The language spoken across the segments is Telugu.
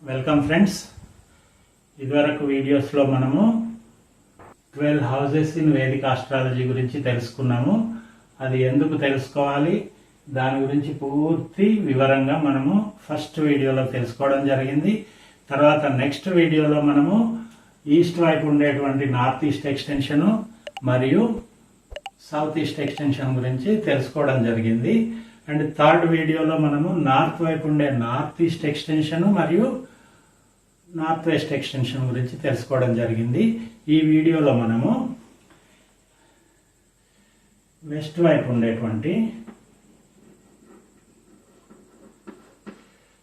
Welcome friends. ఇదివరకు వీడియోస్లో మనము 12 హౌసెస్ ఇన్ వేదిక్ ఆస్ట్రాలజీ గురించి తెలుసుకున్నాము. అది ఎందుకు తెలుసుకోవాలి దాని గురించి పూర్తి వివరంగా మనము ఫస్ట్ వీడియోలో తెలుసుకోవడం జరిగింది. తర్వాత నెక్స్ట్ వీడియోలో మనము ఈస్ట్ వైపు ఉండేటువంటి నార్త్ ఈస్ట్ ఎక్స్టెన్షను మరియు సౌత్ ఈస్ట్ ఎక్స్టెన్షన్ గురించి తెలుసుకోవడం జరిగింది. అండ్ థర్డ్ వీడియోలో మనము నార్త్ వైపు ఉండే నార్త్ ఈస్ట్ ఎక్స్టెన్షన్ మరియు నార్త్ వెస్ట్ ఎక్స్టెన్షన్ గురించి తెలుసుకోవడం జరిగింది. ఈ వీడియోలో మనము వెస్ట్ వైపు ఉండేటువంటి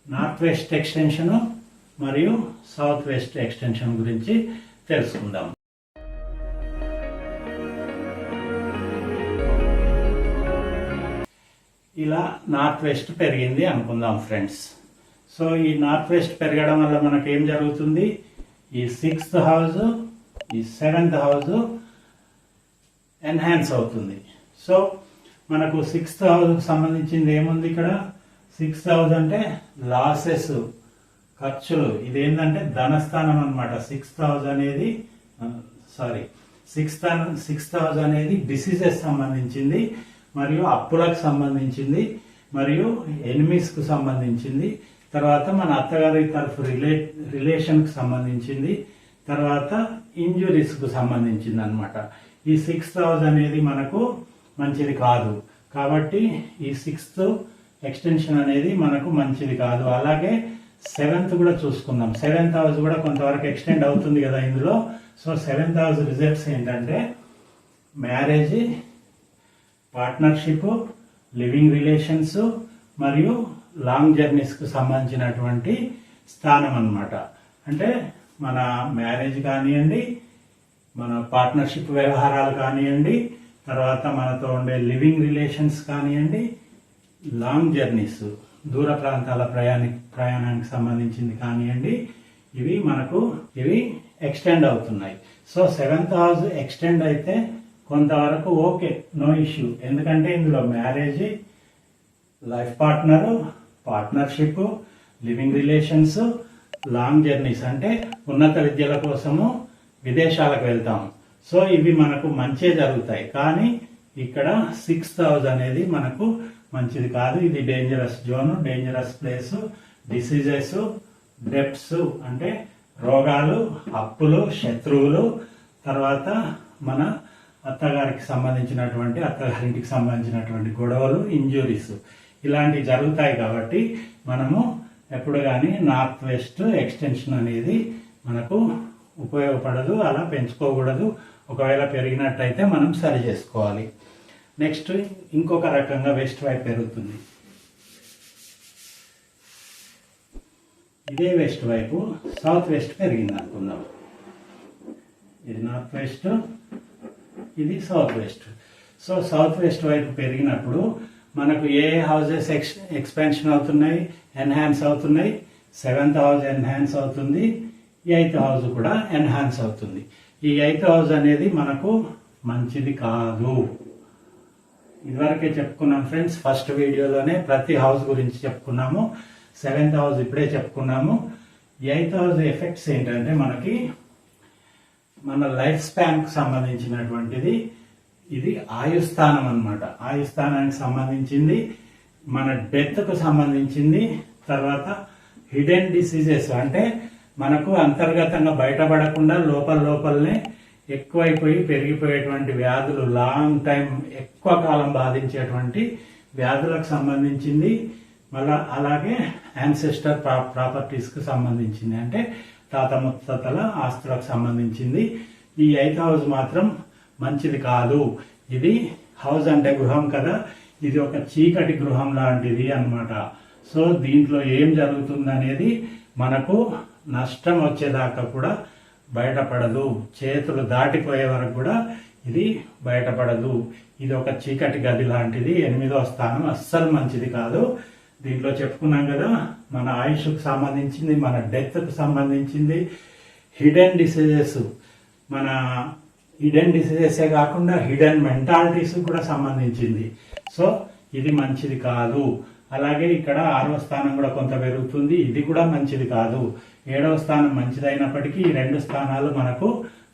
నార్త్ వెస్ట్ ఎక్స్టెన్షన్ మరియు సౌత్ వెస్ట్ ఎక్స్టెన్షన్ గురించి తెలుసుకుందాం. ఇలా నార్త్ వెస్ట్ పెరిగింది అనుకుందాం ఫ్రెండ్స్. సో ఈ నార్త్ వెస్ట్ పెరగడం వల్ల మనకు ఏం జరుగుతుంది, ఈ 6th హౌస్ ఈ 7th హౌస్ ఎన్హాన్స్ అవుతుంది. సో మనకు 6th హౌస్కి సంబంధించింది ఏముంది, ఇక్కడ 6th హౌస్ అంటే లాసెస్, ఖర్చులు. ఇదేంటంటే ధనస్థానం అనమాట. 6th హౌస్ అనేది సిక్స్త్ హౌస్ అనేది డిసీజెస్ సంబంధించింది మరియు అప్పులకు సంబంధించింది మరియు ఎనిమీస్కు సంబంధించింది. తర్వాత మన అత్తగారి తరఫు రిలేషన్కి సంబంధించింది. తర్వాత ఇంజురీస్కు సంబంధించింది అనమాట. ఈ 6th హౌస్ అనేది మనకు మంచిది కాదు. కాబట్టి ఈ 6th ఎక్స్టెన్షన్ అనేది మనకు మంచిది కాదు. అలాగే 7th కూడా చూసుకుందాం. 7th హౌస్ కూడా కొంతవరకు ఎక్స్టెండ్ అవుతుంది కదా ఇందులో. సో 7th హౌస్ రిజల్ట్స్ ఏంటంటే మ్యారేజ్, పార్ట్నర్షిప్, లివింగ్ రిలేషన్స్ మరియు లాంగ్ జర్నీస్కు సంబంధించినటువంటి స్థానం అన్నమాట. అంటే మన మ్యారేజ్ కానివ్వండి, మన పార్ట్నర్షిప్ వ్యవహారాలు కానివ్వండి, తర్వాత మనతో ఉండే లివింగ్ రిలేషన్స్ కానివ్వండి, లాంగ్ జర్నీస్ దూర ప్రాంతాల ప్రయాణానికి సంబంధించింది కానివ్వండి, ఇవి ఎక్స్టెండ్ అవుతున్నాయి. సో 7th హౌస్ ఎక్స్టెండ్ అయితే కొంతవరకు ఓకే, నో ఇష్యూ. ఎందుకంటే ఇందులో marriage, life partner, partnership, living relations, long journeys అంటే ఉన్నత విద్యల కోసము విదేశాలకు వెళ్తాం. సో ఇవి మనకు మంచే జరుగుతాయి. కానీ ఇక్కడ 6th హౌస్ అనేది మనకు మంచిది కాదు. ఇది dangerous zone, dangerous place. Diseases, debts అంటే రోగాలు, అప్పులు, శత్రువులు, తర్వాత మన అత్తగారింటికి సంబంధించినటువంటి గొడవలు, ఇంజురీస్ ఇలాంటివి జరుగుతాయి. కాబట్టి మనము ఎప్పుడు కానీ నార్త్ వెస్ట్ ఎక్స్టెన్షన్ అనేది మనకు ఉపయోగపడదు, అలా పెంచుకోకూడదు. ఒకవేళ పెరిగినట్టయితే మనం సరి చేసుకోవాలి. నెక్స్ట్ ఇంకొక రకంగా వెస్ట్ వైపు పెరుగుతుంది. ఇదే వెస్ట్ వైపు సౌత్ వెస్ట్ పెరిగింది అనుకుందాం. ఇది నార్త్ వెస్ట్, ఇది south west. So south west వైపు పెరిగినప్పుడు మనకు ఏ హౌసెస్ ఎక్స్పాన్షన్ అవుతున్నాయి, ఎన్హాన్స్ అవుతున్నాయి. 7th హౌస్ ఎన్హాన్స్ అవుతుంది, 8th హౌస్ కూడా ఎన్హాన్స్ అవుతుంది. ఈ 8th హౌస్ అనేది మనకు మంచిది కాదు. ఇదివరకే చెప్పుకున్నాం ఫ్రెండ్స్, ఫస్ట్ వీడియోలోనే ప్రతి హౌస్ గురించి చెప్పుకున్నాము. 7th హౌస్ ఇప్పుడే చెప్పుకున్నాము. 8th హౌస్ ఎఫెక్ట్స్ ఏంటంటే మనకి మన లైఫ్ స్పాన్కి సంబంధించినటువంటిది. ఇది ఆయుస్థానం అన్నమాట. ఆయుస్థానానికి సంబంధించింది, మన డెత్కు సంబంధించింది. తర్వాత హిడెన్ డిసీజెస్ అంటే మనకు అంతర్గతంగా బయటపడకుండా లోపలనే ఎక్కువైపోయి పెరిగిపోయేటువంటి వ్యాధులు, లాంగ్ టైం ఎక్కువ కాలం బాధించేటువంటి వ్యాధులకు సంబంధించింది. మళ్ళా అలాగే యాన్సెస్టర్ ప్రాపర్టీస్కి సంబంధించింది, అంటే తాత ముత్తాతల ఆస్తులకు సంబంధించింది. ఈ 8th హౌస్ మాత్రం మంచిది కాదు. ఇది హౌస్ అంటే గృహం కదా, ఇది ఒక చీకటి గృహం లాంటిది అన్నమాట. సో దీంట్లో ఏం జరుగుతుంది అనేది మనకు నష్టం వచ్చేదాకా కూడా బయటపడదు. చేతులు దాటిపోయే వరకు కూడా ఇది బయటపడదు. ఇది ఒక చీకటి గది లాంటిది. 8వ స్థానం అస్సలు మంచిది కాదు. దీంట్లో చెప్పుకున్నాం కదా, మన ఆయుష్కు సంబంధించింది, మన డెత్కు సంబంధించింది, హిడెన్ డిసీజెస్, మన హిడెన్ డిసీజెసే కాకుండా హిడెన్ మెంటాలిటీస్ కూడా సంబంధించింది. సో ఇది మంచిది కాదు. అలాగే ఇక్కడ 6వ స్థానం కూడా కొంత పెరుగుతుంది, ఇది కూడా మంచిది కాదు. 7వ స్థానం మంచిదైనప్పటికీ ఈ 2 స్థానాలు మనకు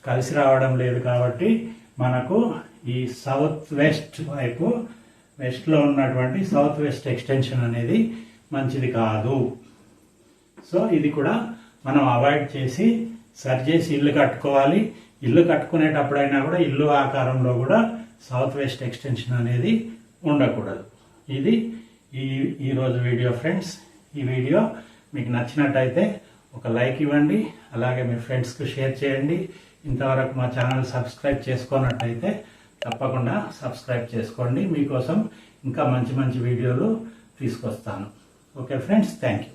కలిసి రావడం లేదు కాబట్టి మనకు ఈ సౌత్ వెస్ట్ వైపు వెస్ట్లో ఉన్నటువంటి సౌత్ వెస్ట్ ఎక్స్టెన్షన్ అనేది మంచిది కాదు. సో ఇది కూడా మనం అవాయిడ్ చేసి సరి చేసి ఇల్లు కట్టుకోవాలి. ఇల్లు కట్టుకునేటప్పుడైనా కూడా ఇల్లు ఆకారంలో కూడా సౌత్ వెస్ట్ ఎక్స్టెన్షన్ అనేది ఉండకూడదు. ఇది ఈరోజు వీడియో ఫ్రెండ్స్. ఈ వీడియో మీకు నచ్చినట్టయితే ఒక లైక్ ఇవ్వండి, అలాగే మీ ఫ్రెండ్స్కి షేర్ చేయండి. ఇంతవరకు మా ఛానల్ సబ్స్క్రైబ్ చేసుకున్నట్టయితే తప్పకుండా సబ్స్క్రైబ్ చేసుకోండి. మీకోసం ఇంకా మంచి మంచి వీడియోలు తీసుకొస్తాను. Okay friends, thank you.